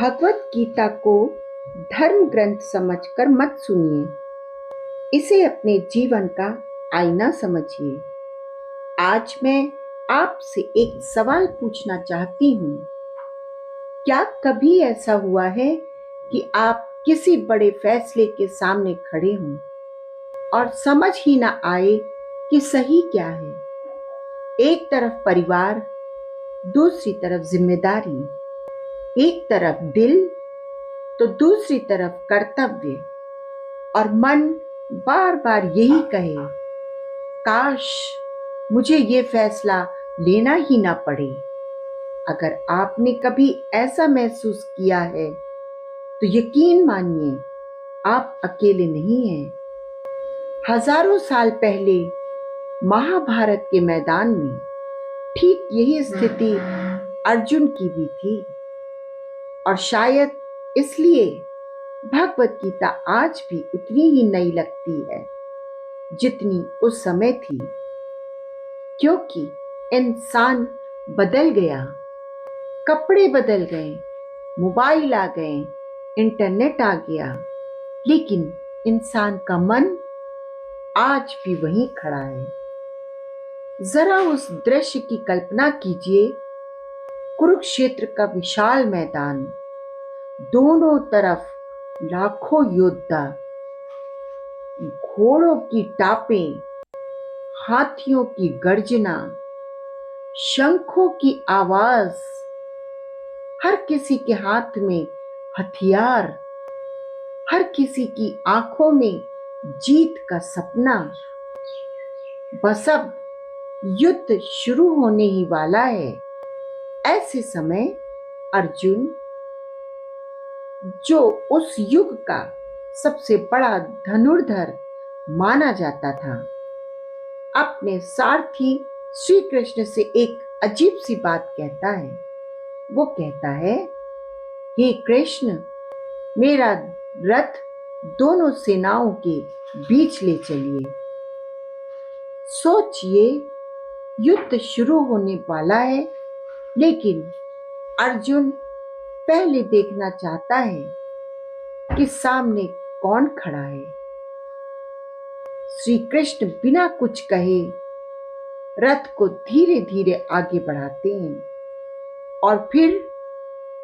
भगवत गीता को धर्म ग्रंथ समझकर मत सुनिए, इसे अपने जीवन का आईना समझिए। आज मैं आपसे एक सवाल पूछना चाहती हूँ। क्या कभी ऐसा हुआ है कि आप किसी बड़े फैसले के सामने खड़े हों और समझ ही ना आए कि सही क्या है? एक तरफ परिवार, दूसरी तरफ जिम्मेदारी, एक तरफ दिल तो दूसरी तरफ कर्तव्य, और मन बार बार यही कहे, काश मुझे ये फैसला लेना ही ना पड़े। अगर आपने कभी ऐसा महसूस किया है तो यकीन मानिए, आप अकेले नहीं हैं। हजारों साल पहले महाभारत के मैदान में ठीक यही स्थिति अर्जुन की भी थी, और शायद इसलिए भगवत गीता आज भी उतनी ही नई लगती है जितनी उस समय थी, क्योंकि इंसान बदल गया, कपड़े बदल गए, मोबाइल आ गए, इंटरनेट आ गया, लेकिन इंसान का मन आज भी वहीं खड़ा है। जरा उस दृश्य की कल्पना कीजिए। कुरुक्षेत्र का विशाल मैदान, दोनों तरफ लाखों योद्धा, घोड़ों की टापें, हाथियों की गर्जना, शंखों की आवाज, हर किसी के हाथ में हथियार, हर किसी की आंखों में जीत का सपना। बस अब युद्ध शुरू होने ही वाला है। ऐसे समय अर्जुन, जो उस युग का सबसे बड़ा धनुर्धर माना जाता था, अपने सारथी श्री कृष्ण से एक अजीब सी बात कहता है। वो कहता है, हे कृष्ण, मेरा रथ दोनों सेनाओं के बीच ले चलिए। सोचिए, युद्ध शुरू होने वाला है, लेकिन अर्जुन पहले देखना चाहता है कि सामने कौन खड़ा है। श्री कृष्ण बिना कुछ कहे रथ को धीरे धीरे आगे बढ़ाते हैं और फिर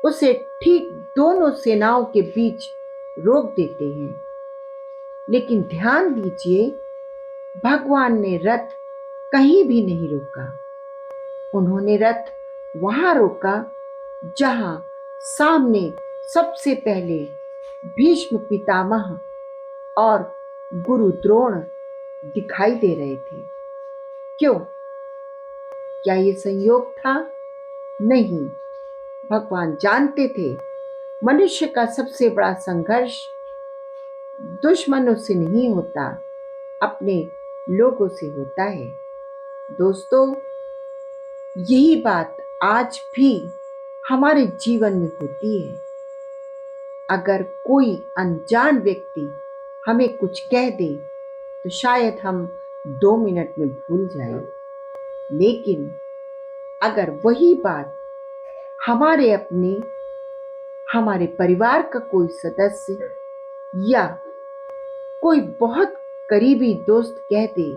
उसे ठीक दोनों सेनाओं के बीच रोक देते हैं। लेकिन ध्यान दीजिए, भगवान ने रथ कहीं भी नहीं रोका। उन्होंने रथ वहां रोका जहां सामने सबसे पहले भीष्म पितामह और गुरु द्रोण दिखाई दे रहे थे। क्यों? क्या ये संयोग था? नहीं, भगवान जानते थे मनुष्य का सबसे बड़ा संघर्ष दुश्मनों से नहीं होता, अपने लोगों से होता है। दोस्तों, यही बात आज भी हमारे जीवन में होती है। अगर कोई अनजान व्यक्ति हमें कुछ कह दे तो शायद हम 2 मिनट में भूल जाएं, लेकिन अगर वही बात हमारे अपने, हमारे परिवार का कोई सदस्य या कोई बहुत करीबी दोस्त कह दे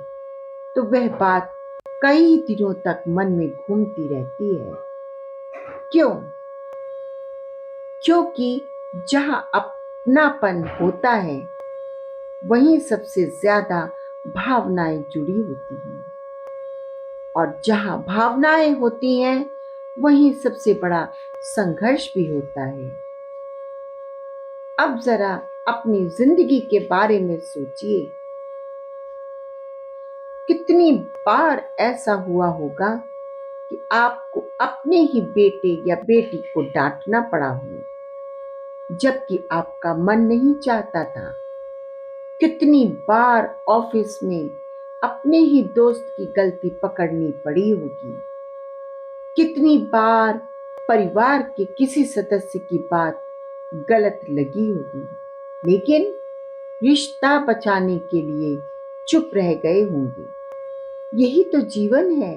तो वह बात कई दिनों तक मन में घूमती रहती है। क्यों? क्योंकि जहां अपनापन होता है वहीं सबसे ज्यादा भावनाएं जुड़ी होती हैं, और जहां भावनाएं होती हैं वहीं सबसे बड़ा संघर्ष भी होता है। अब जरा अपनी जिंदगी के बारे में सोचिए, कितनी बार ऐसा हुआ होगा कि आपको अपने ही बेटे या बेटी को डांटना पड़ा हो जबकि आपका मन नहीं चाहता था। कितनी बार ऑफिस में अपने ही दोस्त की गलती पकड़नी पड़ी होगी। कितनी बार परिवार के किसी सदस्य की बात गलत लगी होगी, लेकिन रिश्ता बचाने के लिए चुप रह गए होंगे। यही तो जीवन है,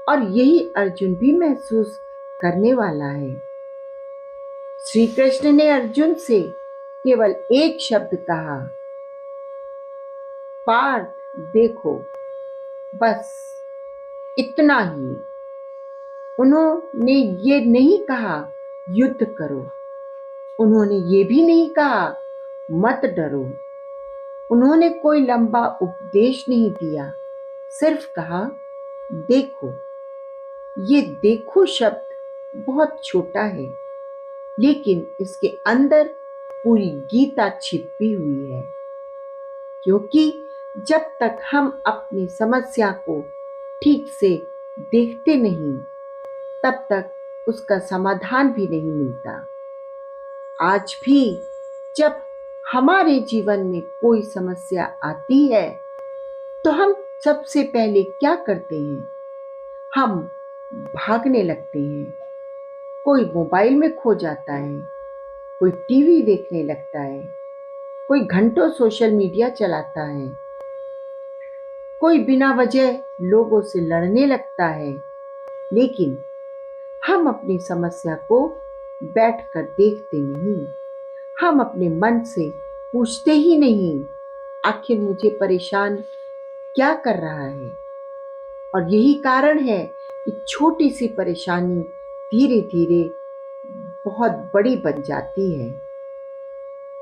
और यही अर्जुन भी महसूस करने वाला है। श्री कृष्ण ने अर्जुन से केवल एक शब्द कहा, पार्थ देखो, बस इतना ही। उन्होंने ये नहीं कहा युद्ध करो, उन्होंने ये भी नहीं कहा मत डरो, उन्होंने कोई लंबा उपदेश नहीं दिया, सिर्फ कहा देखो। ये देखो शब्द बहुत छोटा है, लेकिन इसके अंदर पूरी गीता छिपी हुई है। क्योंकि जब तक हम अपनी समस्या को ठीक से देखते नहीं, तब तक उसका समाधान भी नहीं मिलता। आज भी जब हमारे जीवन में कोई समस्या आती है, तो हम सबसे पहले क्या करते हैं? हम भागने लगते हैं। कोई मोबाइल में खो जाता है, कोई टीवी देखने लगता है, कोई घंटों सोशल मीडिया चलाता है, कोई बिना वजह लोगों से लड़ने लगता है। लेकिन हम अपनी समस्या को बैठकर देखते नहीं। हम अपने मन से पूछते ही नहीं, आखिर मुझे परेशान क्या कर रहा है? और यही कारण है कि छोटी सी परेशानी धीरे धीरे बहुत बड़ी बन जाती है।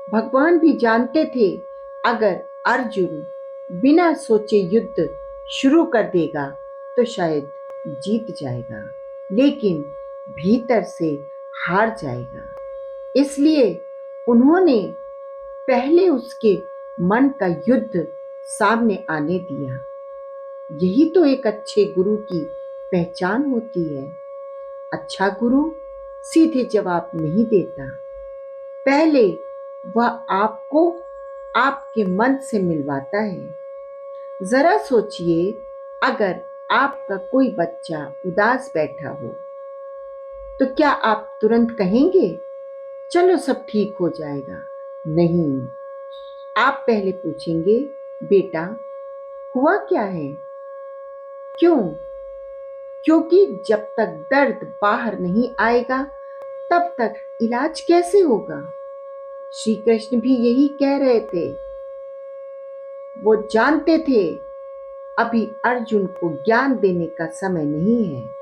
भगवान भी जानते थे, अगर अर्जुन बिना सोचे युद्ध शुरू कर देगा तो शायद जीत जाएगा, लेकिन भीतर से हार जाएगा। इसलिए उन्होंने पहले उसके मन का युद्ध सामने आने दिया। यही तो एक अच्छे गुरु की पहचान होती है। अच्छा गुरु सीधे जवाब नहीं देता, पहले वह आपको आपके मन से मिलवाता है। जरा सोचिए, अगर आपका कोई बच्चा उदास बैठा हो, तो क्या आप तुरंत कहेंगे चलो सब ठीक हो जाएगा? नहीं, आप पहले पूछेंगे, बेटा हुआ क्या है? क्यों? क्योंकि जब तक दर्द बाहर नहीं आएगा, तब तक इलाज कैसे होगा? श्री कृष्ण भी यही कह रहे थे। वो जानते थे अभी अर्जुन को ज्ञान देने का समय नहीं है।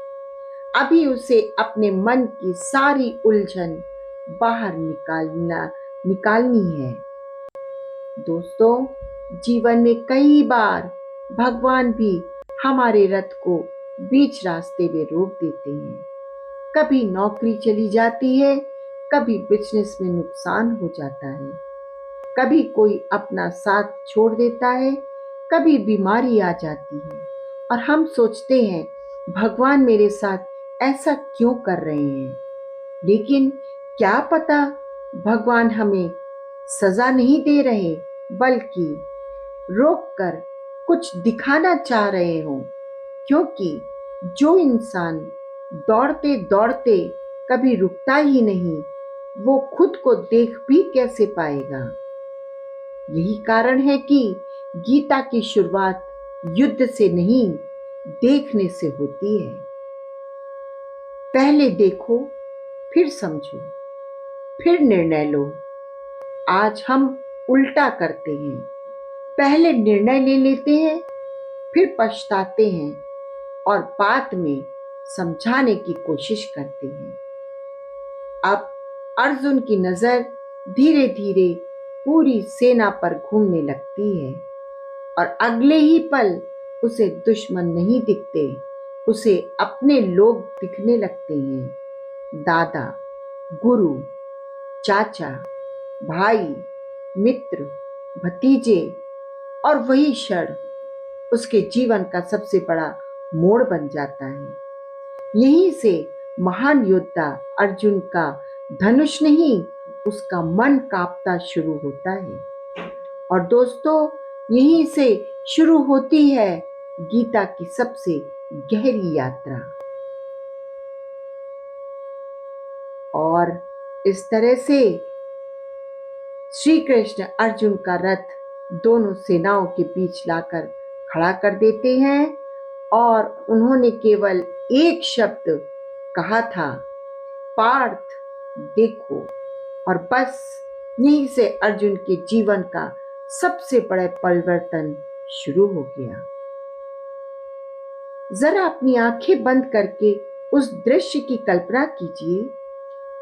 अभी उसे अपने मन की सारी उलझन बाहर निकालनी है। दोस्तों, जीवन में कई बार भगवान भी हमारे रथ को बीच रास्ते में रोक देते हैं। कभी नौकरी चली जाती है, कभी बिजनेस में नुकसान हो जाता है, कभी कोई अपना साथ छोड़ देता है, कभी बीमारी आ जाती है, और हम सोचते हैं भगवान मेरे साथ ऐसा क्यों कर रहे हैं? लेकिन क्या पता भगवान हमें सजा नहीं दे रहे, बल्कि रोककर कुछ दिखाना चाह रहे हों। क्योंकि जो इंसान दौड़ते दौड़ते कभी रुकता ही नहीं, वो खुद को देख भी कैसे पाएगा? यही कारण है कि गीता की शुरुआत युद्ध से नहीं, देखने से होती है। पहले देखो, फिर समझो, फिर निर्णय लो। आज हम उल्टा करते हैं। पहले निर्णय ले लेते हैं, फिर पछताते हैं, और बाद में समझाने की कोशिश करते हैं। अब अर्जुन की नजर धीरे धीरे पूरी सेना पर घूमने लगती है, और अगले ही पल उसे दुश्मन नहीं दिखते, उसे अपने लोग दिखने लगते हैं। दादा, गुरु, चाचा, भाई, मित्र, भतीजे, और वही क्षण उसके जीवन का सबसे बड़ा मोड़ बन जाता है। यहीं से महान योद्धा अर्जुन का धनुष नहीं, उसका मन कांपना शुरू होता है। और दोस्तों, यहीं से शुरू होती है गीता की सबसे गहरी यात्रा। और इस तरह से श्री कृष्ण अर्जुन का रथ दोनों सेनाओं के बीच लाकर खड़ा कर देते हैं, और उन्होंने केवल एक शब्द कहा था, पार्थ देखो। और बस यहीं से अर्जुन के जीवन का सबसे बड़ा परिवर्तन शुरू हो गया। जरा अपनी आंखें बंद करके उस दृश्य की कल्पना कीजिए।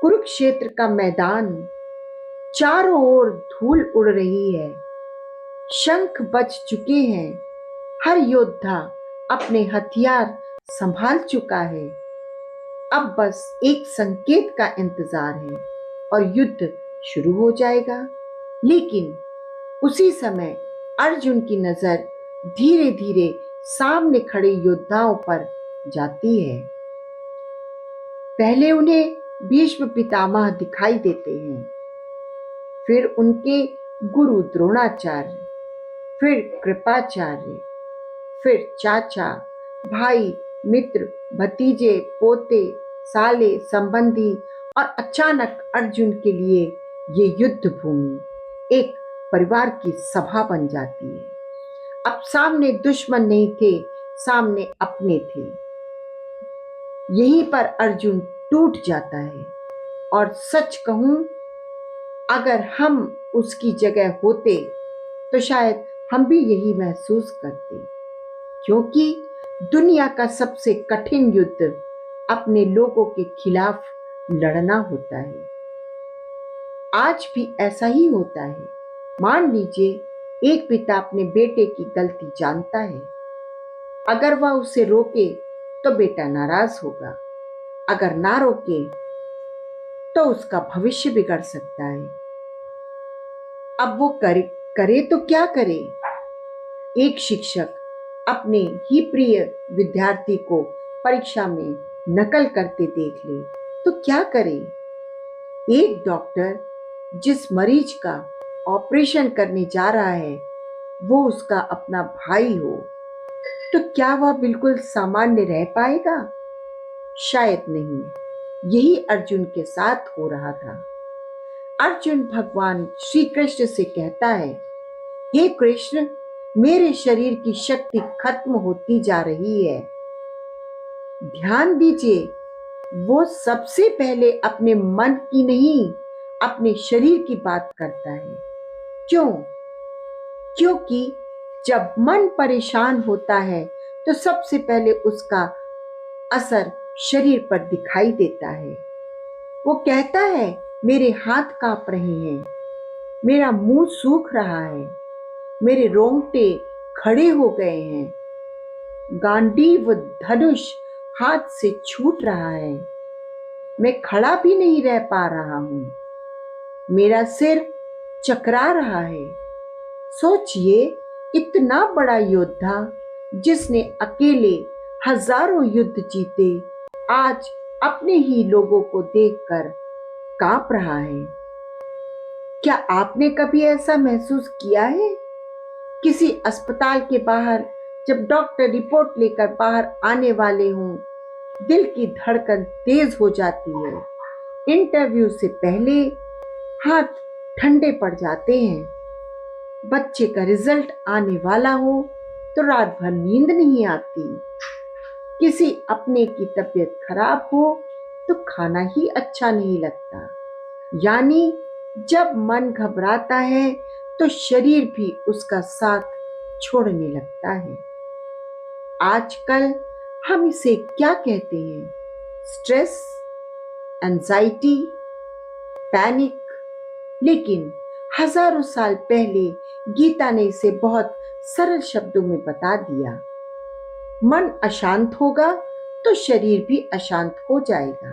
कुरुक्षेत्र का मैदान, चारों ओर धूल उड़ रही है, शंख बज चुके हैं, हर योद्धा अपने हथियार संभाल चुका है। अब बस एक संकेत का इंतजार है और युद्ध शुरू हो जाएगा। लेकिन उसी समय अर्जुन की नजर धीरे धीरे सामने खड़े योद्धाओं पर जाती है। पहले उन्हें भीष्म पितामह दिखाई देते हैं, फिर उनके गुरु द्रोणाचार्य, फिर कृपाचार्य, फिर चाचा, भाई, मित्र, भतीजे, पोते, साले, संबंधी, और अचानक अर्जुन के लिए ये युद्ध भूमि एक परिवार की सभा बन जाती है। अब सामने दुश्मन नहीं थे, सामने अपने थे। यहीं पर अर्जुन टूट जाता है। और सच कहूं, अगर हम उसकी जगह होते तो शायद हम भी यही महसूस करते, क्योंकि दुनिया का सबसे कठिन युद्ध अपने लोगों के खिलाफ लड़ना होता है। आज भी ऐसा ही होता है। मान लीजिए एक पिता अपने बेटे की गलती जानता है। अगर वह उसे रोके तो बेटा नाराज होगा, अगर ना रोके तो उसका भविष्य बिगड़ सकता है। अब वो करे तो क्या करे? एक शिक्षक अपने ही प्रिय विद्यार्थी को परीक्षा में नकल करते देख ले तो क्या करे? एक डॉक्टर जिस मरीज का ऑपरेशन करने जा रहा है वो उसका अपना भाई हो तो क्या वह बिल्कुल सामान्य रह पाएगा? शायद नहीं। यही अर्जुन के साथ हो रहा था। अर्जुन भगवान श्री कृष्ण से कहता है, हे कृष्ण, मेरे शरीर की शक्ति खत्म होती जा रही है। ध्यान दीजिए, वो सबसे पहले अपने मन की नहीं, अपने शरीर की बात करता है। क्यों? क्योंकि जब मन परेशान होता है तो सबसे पहले उसका असर शरीर पर दिखाई देता है। वो कहता है, मेरे हाथ कांप रहे हैं, मेरा मुंह सूख रहा है, मेरे रोंगटे खड़े हो गए हैं, गांडीव धनुष हाथ से छूट रहा है, मैं खड़ा भी नहीं रह पा रहा हूं, मेरा सिर चकरा रहा है। सोचिए, इतना बड़ा योद्धा जिसने अकेले हजारों युद्ध जीते आज अपने ही लोगों को देखकर कांप रहा है। क्या आपने कभी ऐसा महसूस किया है? किसी अस्पताल के बाहर जब डॉक्टर रिपोर्ट लेकर बाहर आने वाले हों, दिल की धड़कन तेज हो जाती है। इंटरव्यू से पहले हाथ ठंडे पड़ जाते हैं। बच्चे का रिजल्ट आने वाला हो तो रात भर नींद नहीं आती। किसी अपने की तबीयत खराब हो तो खाना ही अच्छा नहीं लगता। यानी जब मन घबराता है तो शरीर भी उसका साथ छोड़ने लगता है। आजकल हम इसे क्या कहते हैं? Stress, anxiety, panic. लेकिन हजारों साल पहले गीता ने इसे बहुत सरल शब्दों में बता दिया। मन अशांत होगा तो शरीर भी अशांत हो जाएगा।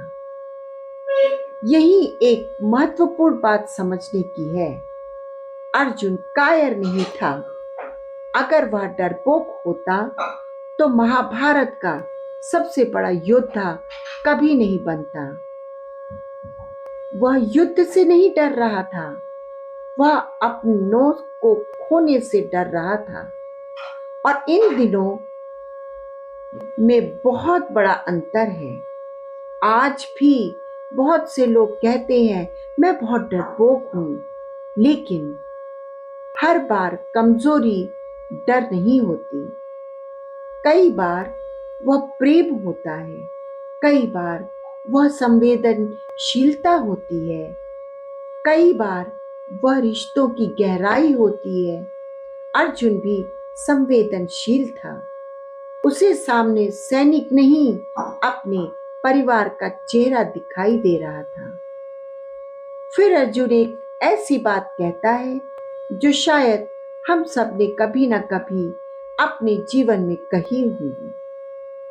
यही एक महत्वपूर्ण बात समझने की है। अर्जुन कायर नहीं था। अगर वह डरपोक होता तो महाभारत का सबसे बड़ा योद्धा कभी नहीं बनता। वह युद्ध से नहीं डर रहा था, वह अपनों को खोने से डर रहा था। और इन दिनों में बहुत बड़ा अंतर है। आज भी बहुत से लोग कहते हैं, मैं बहुत डरपोक हूं, लेकिन हर बार कमजोरी डर नहीं होती। कई बार वह प्रेम होता है, कई बार वह संवेदनशीलता होती है। कई बार वह रिश्तों की गहराई होती है। अर्जुन भी संवेदनशील था। उसे सामने सैनिक नहीं, अपने परिवार का चेहरा दिखाई दे रहा था। फिर अर्जुन एक ऐसी बात कहता है जो शायद हम सब ने कभी ना कभी अपने जीवन में कही होगी।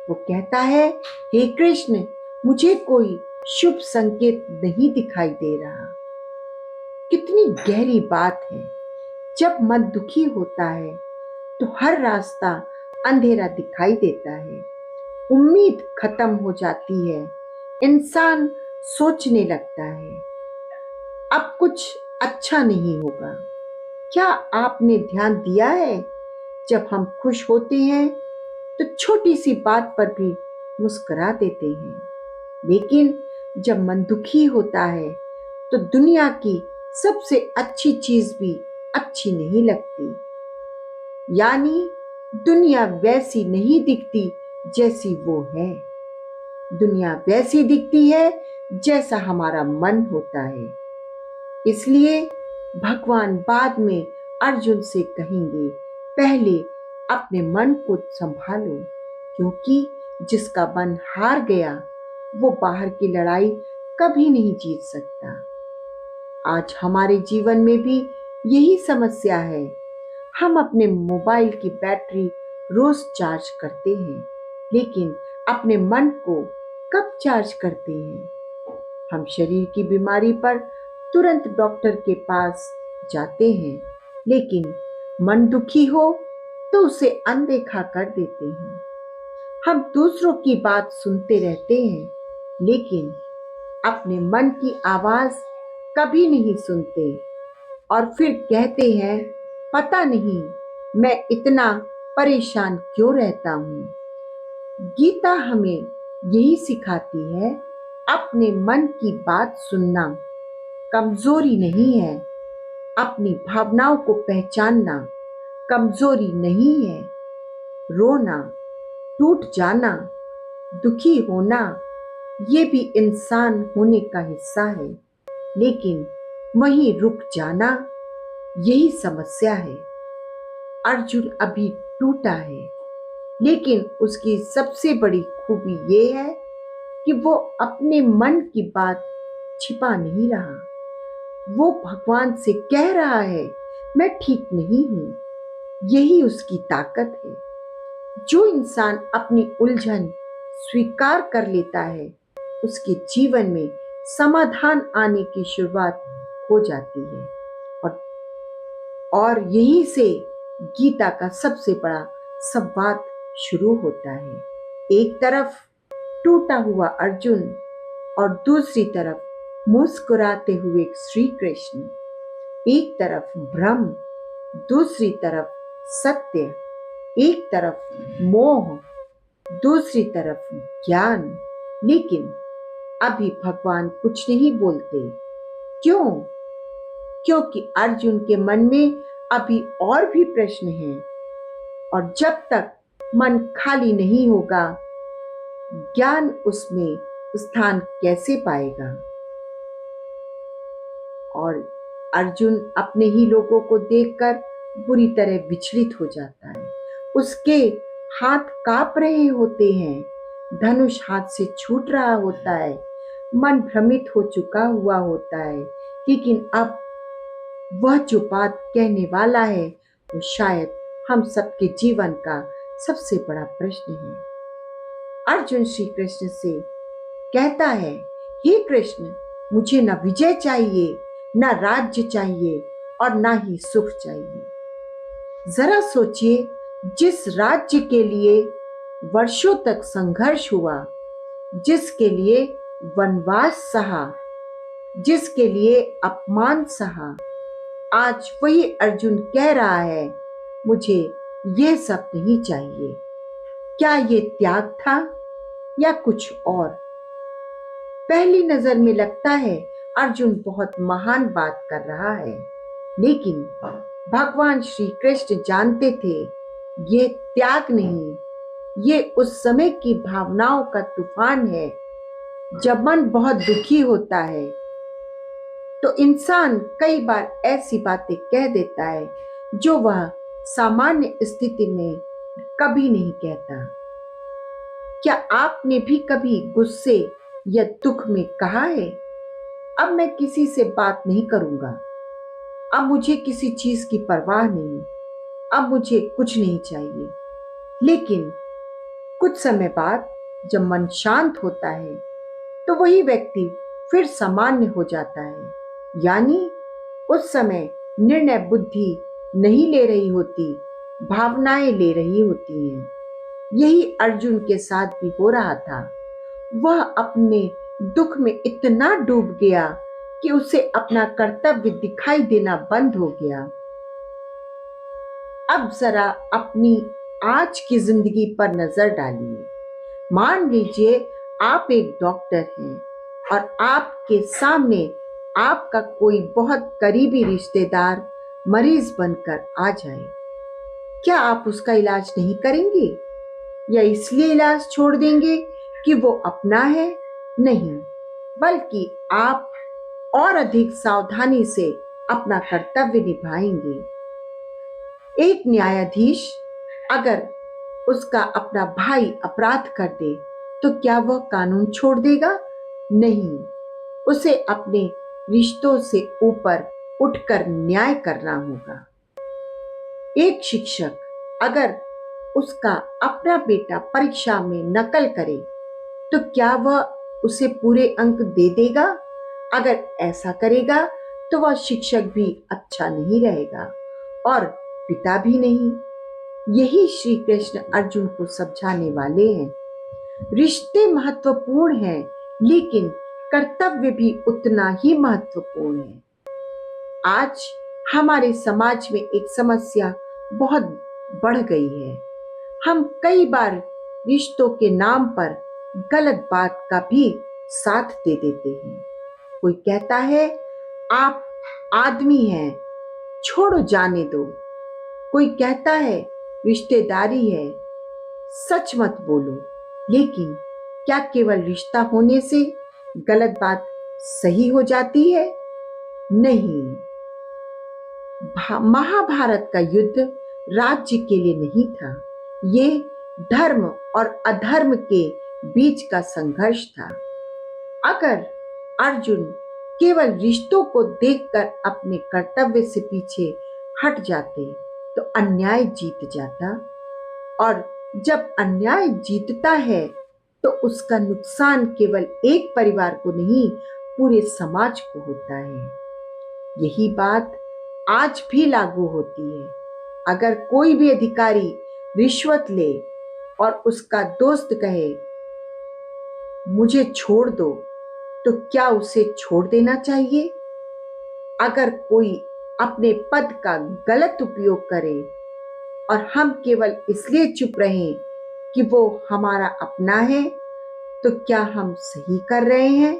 वो कहता है, हे कृष्ण, मुझे कोई शुभ संकेत नहीं दिखाई दे रहा। कितनी गहरी बात है। जब मन दुखी होता है तो हर रास्ता अंधेरा दिखाई देता है। उम्मीद खत्म हो जाती है। इंसान सोचने लगता है, अब कुछ अच्छा नहीं होगा। क्या आपने ध्यान दिया है, जब हम खुश होते हैं तो छोटी सी बात पर भी मुस्कुरा देते हैं, लेकिन जब मन दुखी होता है तो दुनिया की सबसे अच्छी चीज भी अच्छी नहीं लगती। यानी दुनिया वैसी नहीं दिखती जैसी वो है। दुनिया वैसी दिखती है जैसा हमारा मन होता है। इसलिए भगवान बाद में अर्जुन से कहेंगे, पहले अपने मन को संभालो, क्योंकि जिसका मन हार गया वो बाहर की लड़ाई कभी नहीं जीत सकता। आज हमारे जीवन में भी यही समस्या है। हम अपने मोबाइल की बैटरी रोज चार्ज करते हैं, लेकिन अपने मन को कब चार्ज करते हैं? हम शरीर की बीमारी पर तुरंत डॉक्टर के पास जाते हैं, लेकिन मन दुखी हो तो उसे अनदेखा कर देते हैं। हम दूसरों की बात सुनते रहते हैं, लेकिन अपने मन की आवाज कभी नहीं सुनते और फिर कहते हैं, पता नहीं मैं इतना परेशान क्यों रहता हूँ। गीता हमें यही सिखाती है, अपने मन की बात सुनना कमजोरी नहीं है। अपनी भावनाओं को पहचानना कमजोरी नहीं है। रोना, टूट जाना, दुखी होना, ये भी इंसान होने का हिस्सा है, लेकिन वहीं रुक जाना, यही समस्या है। अर्जुन अभी टूटा है, लेकिन उसकी सबसे बड़ी खूबी ये है कि वो अपने मन की बात छिपा नहीं रहा। वो भगवान से कह रहा है, मैं ठीक नहीं हूं। यही उसकी ताकत है। जो इंसान अपनी उलझन स्वीकार कर लेता है, उसके जीवन में समाधान आने की शुरुआत हो जाती है। और यहीं से गीता का सबसे बड़ा संवाद शुरू होता है। एक तरफ टूटा हुआ अर्जुन और दूसरी तरफ मुस्कुराते हुए श्री कृष्ण। एक तरफ भ्रम, दूसरी तरफ सत्य। एक तरफ मोह, दूसरी तरफ ज्ञान। लेकिन अभी भगवान कुछ नहीं बोलते। क्यों? क्योंकि अर्जुन के मन में अभी और भी प्रश्न हैं, और जब तक मन खाली नहीं होगा, ज्ञान उसमें स्थान कैसे पाएगा? और अर्जुन अपने ही लोगों को देखकर बुरी तरह विचलित हो जाता है। उसके हाथ कांप रहे होते हैं, धनुष हाथ से छूट रहा होता है, मन भ्रमित हो चुका हुआ होता है। लेकिन अब वह जो बात कहने वाला है, वो शायद हम सबके जीवन का सबसे बड़ा प्रश्न है। अर्जुन श्री कृष्ण से कहता है, हे कृष्ण, मुझे न विजय चाहिए, न राज्य चाहिए और न ही सुख चाहिए। जरा सोचिए, जिस राज्य के लिए वर्षों तक संघर्ष हुआ, जिसके लिए वनवास सहा, जिसके लिए अपमान सहा, आज वही अर्जुन कह रहा है, मुझे ये सब नहीं चाहिए। क्या ये त्याग था या कुछ और? पहली नजर में लगता है अर्जुन बहुत महान बात कर रहा है, लेकिन भगवान श्री कृष्ण जानते थे ये त्याग नहीं, ये उस समय की भावनाओं का तूफान है जब मन बहुत दुखी होता है तो इंसान कई बार ऐसी बातें कह देता है जो वह सामान्य स्थिति में कभी नहीं कहता। क्या आपने भी कभी गुस्से या दुख में कहा है, अब मैं किसी से बात नहीं करूंगा, अब मुझे किसी चीज की परवाह नहीं, अब मुझे कुछ नहीं चाहिए। लेकिन कुछ समय बाद जब मन शांत होता है तो वही व्यक्ति फिर सामान्य हो जाता है। यानी उस समय निर्णय बुद्धि नहीं ले रही होती, भावनाएं ले रही होती हैं। यही अर्जुन के साथ भी हो रहा था। वह अपने दुख में इतना डूब गया कि उसे अपना कर्तव्य दिखाई देना बंद हो गया। अब जरा अपनी आज की जिंदगी पर नजर डालिए। मान लीजिए आप एक डॉक्टर हैं और आपके सामने आपका कोई बहुत करीबी रिश्तेदार मरीज बनकर आ जाए। क्या आप उसका इलाज नहीं करेंगे या इसलिए इलाज छोड़ देंगे कि वो अपना है? नहीं, बल्कि आप और अधिक सावधानी से अपना कर्तव्य निभाएंगे। एक न्यायाधीश अगर उसका अपना भाई अपराध कर दे तो क्या वह कानून छोड़ देगा? नहीं, उसे अपने रिश्तों से ऊपर उठकर न्याय करना होगा। एक शिक्षक अगर उसका अपना बेटा परीक्षा में नकल करे तो क्या वह उसे पूरे अंक दे देगा? अगर ऐसा करेगा तो वह शिक्षक भी अच्छा नहीं रहेगा और पिता भी नहीं। यही श्री कृष्ण अर्जुन को समझाने वाले हैं। रिश्ते महत्वपूर्ण हैं, लेकिन कर्तव्य भी उतना ही महत्वपूर्ण है। आज हमारे समाज में एक समस्या बहुत बढ़ गई है। हम कई बार रिश्तों के नाम पर गलत बात का भी साथ दे देते हैं। कोई कहता है आप आदमी हैं, छोड़ो जाने दो। कोई कहता है रिश्तेदारी है, सच मत बोलो। लेकिन क्या केवल रिश्ता होने से गलत बात सही हो जाती है? नहीं। महाभारत का युद्ध राज्य के लिए नहीं था, ये धर्म और अधर्म के बीच का संघर्ष था। अगर अर्जुन केवल रिश्तों को देखकर अपने कर्तव्य से पीछे हट जाते तो अन्याय जीत जाता, और जब अन्याय जीतता है तो उसका नुकसान केवल एक परिवार को नहीं, पूरे समाज को होता है। यही बात आज भी लागू होती है। अगर कोई भी अधिकारी रिश्वत ले और उसका दोस्त कहे मुझे छोड़ दो, तो क्या उसे छोड़ देना चाहिए? अगर कोई अपने पद का गलत उपयोग करे और हम केवल इसलिए चुप रहें कि वो हमारा अपना है, तो क्या हम सही कर रहे हैं?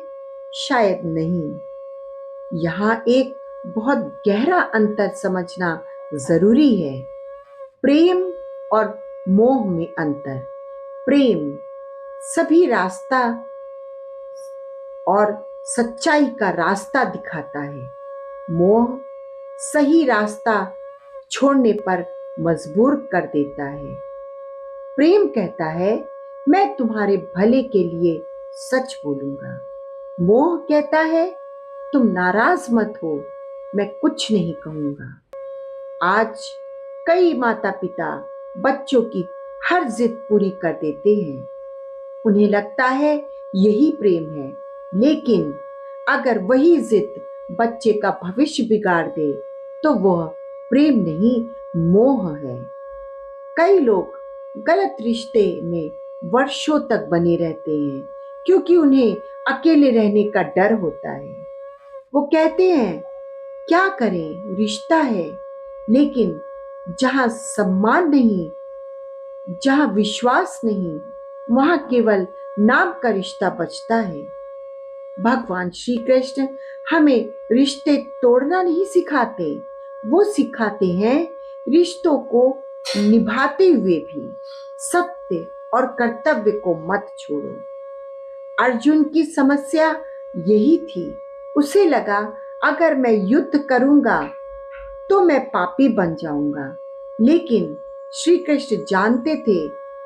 शायद नहीं। यहाँ एक बहुत गहरा अंतर समझना जरूरी है। प्रेम और मोह में अंतर। प्रेम सभी रास्ता और सच्चाई का रास्ता दिखाता है। मोह सही रास्ता छोड़ने पर मजबूर कर देता है। प्रेम कहता है मैं तुम्हारे भले के लिए सच बोलूंगा। मोह कहता है तुम नाराज मत हो, मैं कुछ नहीं कहूंगा। आज कई माता पिता बच्चों की हर जिद पूरी कर देते हैं। उन्हें लगता है यही प्रेम है, लेकिन अगर वही जिद बच्चे का भविष्य बिगाड़ दे तो वह प्रेम नहीं, मोह है। कई लोग गलत रिश्ते में वर्षों तक बने रहते हैं क्योंकि उन्हें अकेले रहने का डर होता है। वो कहते हैं क्या करें, रिश्ता है, लेकिन जहां सम्मान नहीं, जहां विश्वास नहीं, वहां केवल नाम का रिश्ता बचता है। भगवान श्री कृष्ण हमें रिश्ते तोड़ना नहीं सिखाते, वो सिखाते हैं रिश्तों को निभाते हुए भी सत्य और कर्तव्य को मत छोड़ो। अर्जुन की समस्या यही थी। उसे लगा अगर मैं युद्ध करूंगा तो मैं पापी बन जाऊंगा, लेकिन श्री कृष्ण जानते थे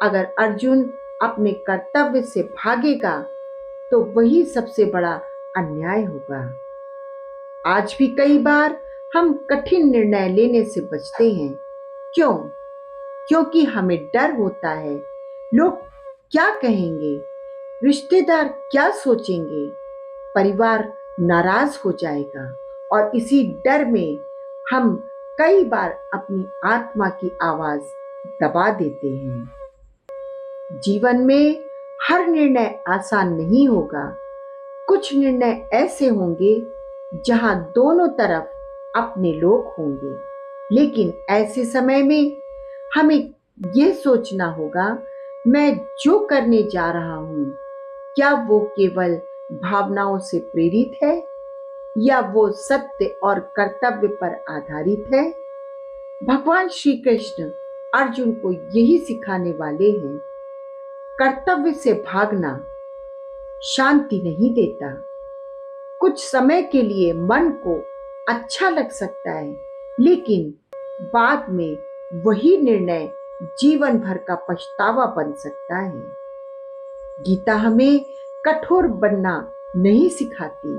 अगर अर्जुन अपने कर्तव्य से भागेगा तो वही सबसे बड़ा अन्याय होगा। आज भी कई बार हम कठिन निर्णय लेने से बचते हैं। क्यों? क्योंकि हमें डर होता है, लोग क्या कहेंगे, रिश्तेदार क्या सोचेंगे, परिवार नाराज हो जाएगा, और इसी डर में हम कई बार अपनी आत्मा की आवाज दबा देते हैं। जीवन में हर निर्णय आसान नहीं होगा। कुछ निर्णय ऐसे होंगे जहां दोनों तरफ अपने लोग होंगे, लेकिन ऐसे समय में हमें यह सोचना होगा, मैं जो करने जा रहा हूं क्या वो केवल भावनाओं से प्रेरित है या वो सत्य और कर्तव्य पर आधारित है। भगवान श्री कृष्ण अर्जुन को यही सिखाने वाले हैं। कर्तव्य से भागना शांति नहीं देता। कुछ समय के लिए मन को अच्छा लग सकता है, लेकिन बाद में वही निर्णय जीवन भर का पछतावा बन सकता है। गीता हमें कठोर बनना नहीं सिखाती,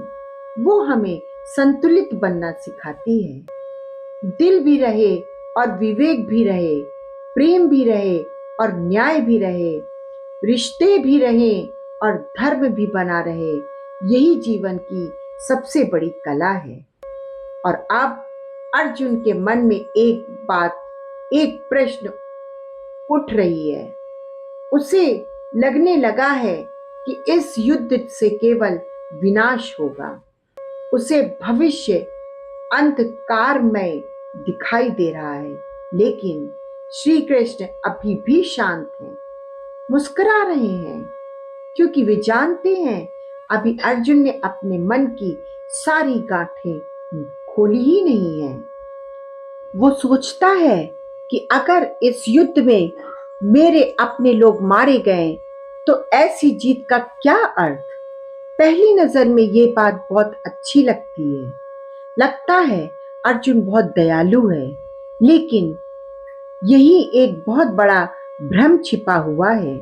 वो हमें संतुलित बनना सिखाती है। दिल भी रहे और विवेक भी रहे, प्रेम भी रहे और न्याय भी रहे, रिश्ते भी रहे और धर्म भी बना रहे, यही जीवन की सबसे बड़ी कला है। और अब अर्जुन के मन में एक प्रश्न उठ रही है। उसे लगने लगा है कि इस युद्ध से केवल विनाश होगा। उसे भविष्य अंधकारमय दिखाई दे रहा है, लेकिन श्री कृष्ण अभी भी शांत हैं, मुस्कुरा रहे हैं, क्योंकि वे जानते हैं अभी अर्जुन ने अपने मन की सारी गांठें खोली ही नहीं है। वो सोचता है कि अगर इस युद्ध में मेरे अपने लोग मारे गए तो ऐसी जीत का क्या अर्थ। पहली नजर में ये बात बहुत अच्छी लगती है। लगता है अर्जुन बहुत दयालु है, लेकिन यही एक बहुत बड़ा भ्रम छिपा हुआ है।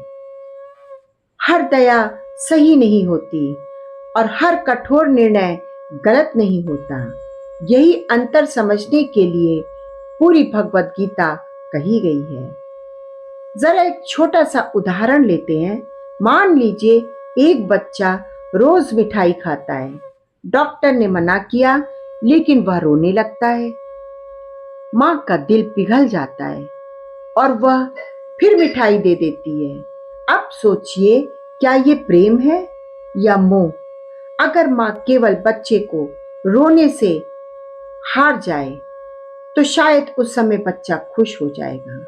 हर दया सही नहीं होती और हर कठोर निर्णय गलत नहीं होता। यही अंतर समझने के लिए पूरी भगवत गीता कही गई है। जरा एक छोटा सा उदाहरण लेते हैं। मान लीजिए एक बच्चा रोज मिठाई खाता है। डॉक्टर ने मना किया, लेकिन वह रोने लगता है। माँ का दिल पिघल जाता है और वह फिर मिठाई दे देती है। अब सोचिए, क्या ये प्रेम है या मोह? अगर माँ केवल बच्चे को रोने से हार जाए तो शायद उस समय बच्चा खुश हो जाएगा,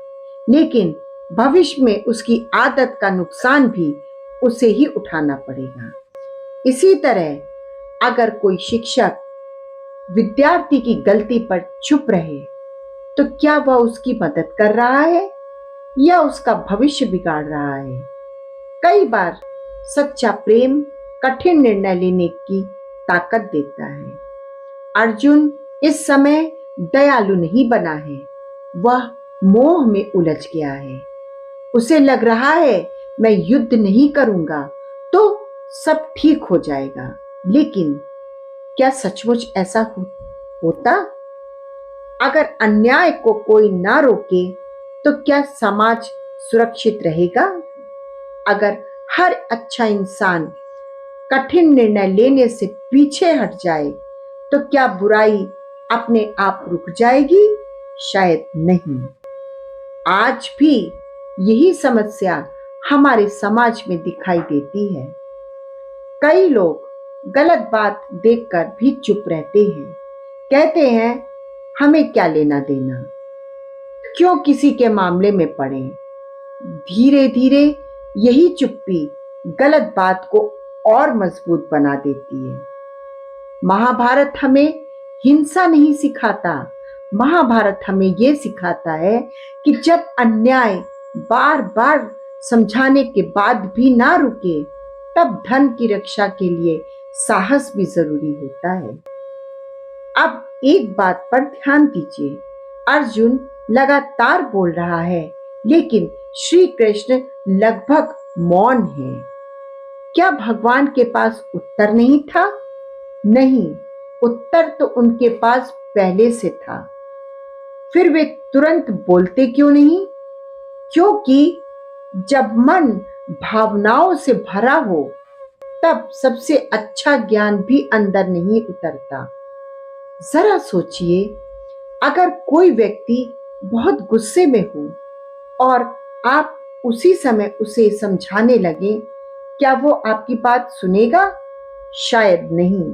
लेकिन भविष्य में उसकी आदत का नुकसान भी उसे ही उठाना पड़ेगा। इसी तरह अगर कोई शिक्षक विद्यार्थी की गलती पर चुप रहे तो क्या वह उसकी मदद कर रहा है या उसका भविष्य बिगाड़ रहा है? कई बार सच्चा प्रेम कठिन निर्णय लेने की ताकत देता है। अर्जुन इस समय दयालु नहीं बना है, वह मोह में उलझ गया है। उसे लग रहा है मैं युद्ध नहीं करूंगा तो सब ठीक हो जाएगा, लेकिन क्या सचमुच ऐसा होता? अगर अन्याय को कोई ना रोके तो क्या समाज सुरक्षित रहेगा? अगर हर अच्छा इंसान कठिन निर्णय लेने से पीछे हट जाए तो क्या बुराई अपने आप रुक जाएगी? शायद नहीं। आज भी यही समस्या हमारे समाज में दिखाई देती है। कई लोग गलत बात देखकर भी चुप रहते हैं, कहते हैं हमें क्या लेना देना, क्यों किसी के मामले में पड़े। धीरे धीरे यही चुप्पी गलत बात को और मजबूत बना देती है। महाभारत हमें हिंसा नहीं सिखाता, महाभारत हमें यह सिखाता है कि जब अन्याय बार बार समझाने के बाद भी ना रुके तब धन की रक्षा के लिए साहस भी जरूरी होता है। अब एक बात पर ध्यान दीजिए, अर्जुन लगातार बोल रहा है, लेकिन श्री कृष्ण लगभग मौन है। क्या भगवान के पास उत्तर नहीं था? नहीं, उत्तर तो उनके पास पहले से था। फिर वे तुरंत बोलते क्यों नहीं? क्योंकि जब मन भावनाओं से भरा हो, तब सबसे अच्छा ज्ञान भी अंदर नहीं उतरता। जरा सोचिए, अगर कोई व्यक्ति बहुत गुस्से में हो और आप उसी समय उसे समझाने लगे, क्या वो आपकी बात सुनेगा? शायद नहीं।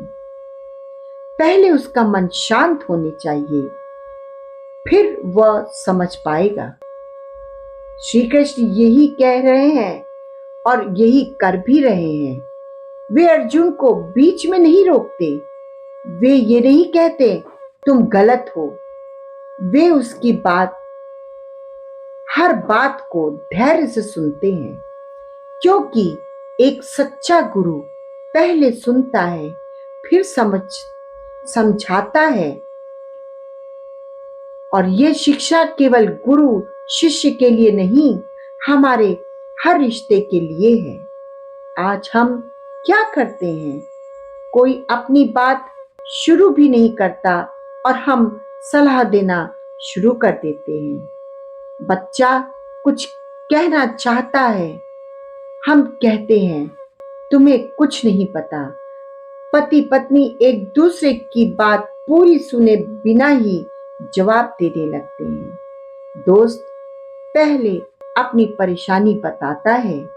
पहले उसका मन शांत होने चाहिए, फिर वह समझ पाएगा। श्री कृष्ण यही कह रहे हैं और यही कर भी रहे हैं। वे अर्जुन को बीच में नहीं रोकते। वे ये नहीं कहते तुम गलत हो। वे उसकी हर बात को धैर्य से सुनते हैं, क्योंकि एक सच्चा गुरु पहले सुनता है, फिर समझाता है। और ये शिक्षा केवल गुरु शिष्य के लिए नहीं, हमारे हर रिश्ते के लिए है। आज हम क्या करते हैं? कोई अपनी बात शुरू भी नहीं करता और हम सलाह देना शुरू कर देते हैं। बच्चा कुछ कहना चाहता है, हम कहते हैं तुम्हें कुछ नहीं पता। पति पत्नी एक दूसरे की बात पूरी सुने बिना ही जवाब देने लगते हैं। दोस्त पहले अपनी परेशानी बताता है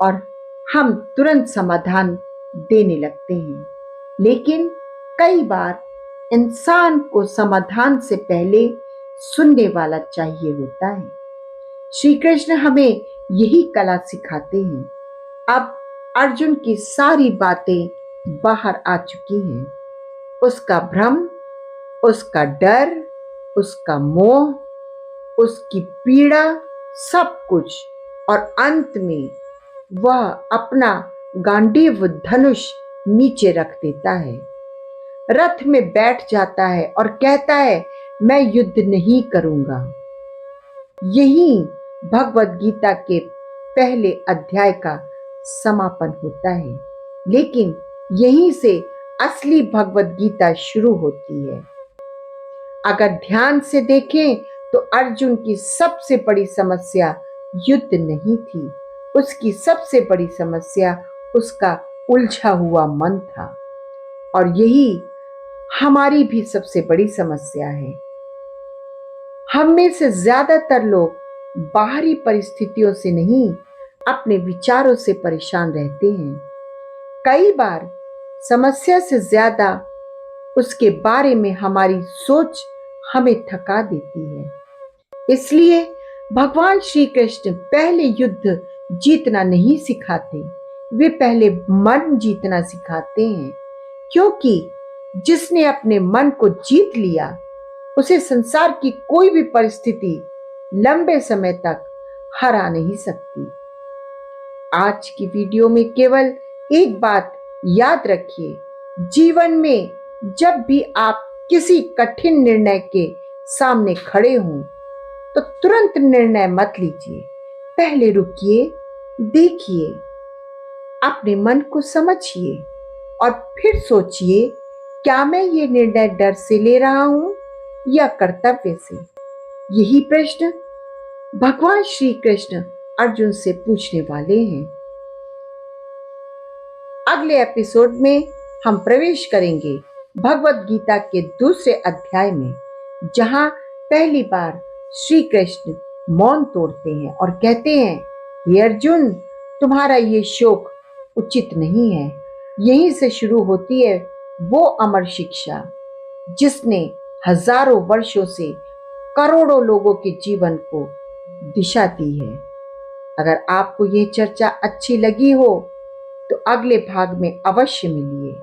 और हम तुरंत समाधान देने लगते हैं। लेकिन कई बार इंसान को समाधान से पहले सुनने वाला चाहिए होता है। श्री कृष्ण हमें यही कला सिखाते हैं। अब अर्जुन की सारी बातें बाहर आ चुकी हैं। उसका भ्रम, उसका डर, उसका मोह, उसकी पीड़ा, सब कुछ। और अंत में वह अपना गांडीव धनुष नीचे रख देता है, रथ में बैठ जाता है और कहता है मैं युद्ध नहीं करूंगा। यही भगवत गीता के पहले अध्याय का समापन होता है। लेकिन यहीं से असली भगवत गीता शुरू होती है। अगर ध्यान से देखें तो अर्जुन की सबसे बड़ी समस्या युद्ध नहीं थी। उसकी सबसे बड़ी समस्या उसका उलझा हुआ मन था। और यही हमारी भी सबसे बड़ी समस्या है। हम में से ज्यादातर लोग बाहरी परिस्थितियों से नहीं, अपने विचारों से परेशान रहते हैं। कई बार समस्या से ज्यादा उसके बारे में हमारी सोच हमें थका देती है। इसलिए भगवान श्री कृष्ण पहले युद्ध जीतना नहीं सिखाते, वे पहले मन जीतना सिखाते हैं। क्योंकि जिसने अपने मन को जीत लिया, उसे संसार की कोई भी परिस्थिति लंबे समय तक हरा नहीं सकती। आज की वीडियो में केवल एक बात याद रखिए, जीवन में जब भी आप किसी कठिन निर्णय के सामने खड़े हों, तो तुरंत निर्णय मत लीजिए। पहले रुकिए, देखिए, अपने मन को समझिए और फिर सोचिए, क्या मैं ये निर्णय डर से ले रहा हूं या कर्तव्य से? यही प्रश्न भगवान श्री कृष्ण अर्जुन से पूछने वाले हैं। अगले एपिसोड में हम प्रवेश करेंगे भगवत गीता के दूसरे अध्याय में, जहां पहली बार श्री कृष्ण मौन तोड़ते हैं और कहते हैं, हे अर्जुन, तुम्हारा ये शोक उचित नहीं है। यहीं से शुरू होती है वो अमर शिक्षा जिसने हजारों वर्षों से करोड़ों लोगों के जीवन को दिशा दी है। अगर आपको यह चर्चा अच्छी लगी हो तो अगले भाग में अवश्य मिलिए।